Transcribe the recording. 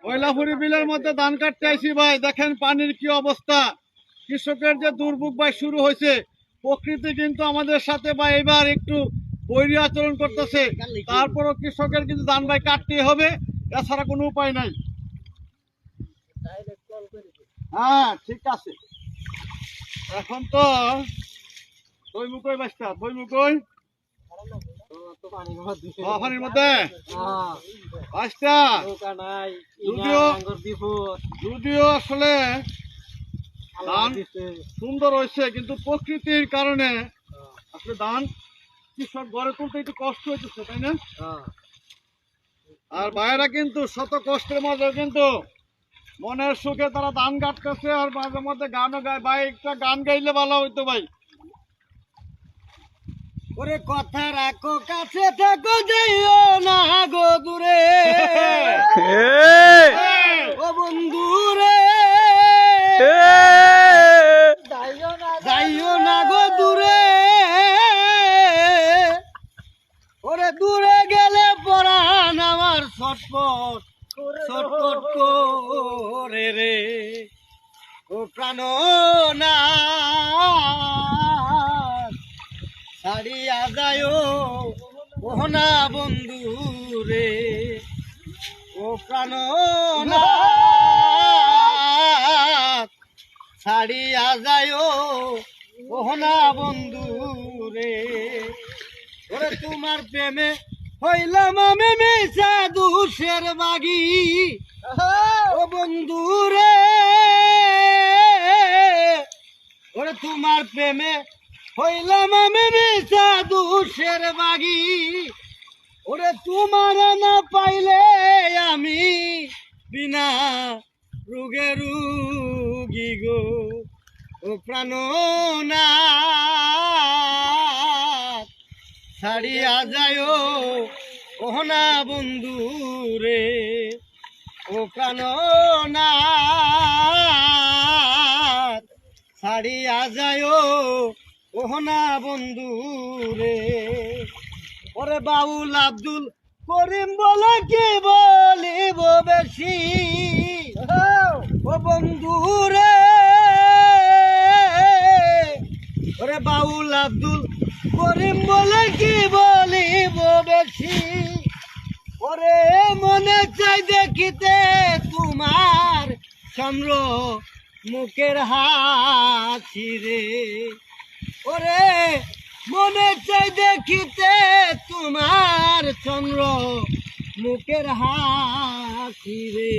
কয়লাপুরি বিলের মধ্যে ধান কাটতে আইছি ভাই, দেখেন পানির কি অবস্থা। কৃষকের যে দুর্ভোগ ভাই শুরু হয়েছে। প্রকৃতি কিন্তু আমাদের সাথে ভাই এবার একটু বৈরী আচরণ করতেছে। তারপরও কৃষকের কিন্তু ধান ভাই কাটতে হবে, এছাড়া কোনো উপায় নাই। হ্যাঁ ঠিক আছে। এখন তো দইমুকই বাস্তা, দইমুকই পানির মধ্যে বাস্তা। যদিও আসলে ধান সুন্দর হয়েছে, কিন্তু প্রকৃতির কারণে আসলে ধান কৃষক গড়ে তুলতে একটু কষ্ট হইতেছে, তাই না? আর ভাইয়েরা কিন্তু শত কষ্টের মাঝে কিন্তু মনের সুখে তারা ধান কাটতেছে, আর মাঝে মধ্যে গানও গায়। ভাই একটা গান গাইলে ভালো হইতো ভাই। ওরে কথা রাখো কাছে থাকো, যাইও না গো দূরে ও বন্ধু রে, যাইও না গো দূরে। ওরে দূরে গেলে পরাণ আমার ছটফট ছটফট করে রে ও প্রাণ না ছাড়িয়া যায় ওহনা বন্ধু রে ও প্রাণ না ছাড়িয়া যায় ওহনা বন্ধু রে। ওরে তোমার প্রেমে হইলাম আমি মিশা দুষের বাগি ও বন্ধু রে। ওরে তোমার প্রেমে হইলাম আমি মিশা দুষের বাগি। ওরে তোমার না পাইলে আমি বিনা রোগে রুগী গো ও প্রাণ না ছাড়িয়া যায় ওহনা বন্ধু রে ও প্রাণ না ছাড়িয়া যায় ওহনা বন্ধু রে। ওরে বাউল আব্দুল করিম বলে কি বলিব বেশি ও বন্ধু রে। ওরে বাউল আব্দুল করিম বলে কি বলিব বেশি। ওরে মনে চাই দেখিতে তোমার চন্দ্র মুখের হাসি রে। ওরে মনে চাই দেখিতে তোমার চন্দ্র মুখের হাসি রে।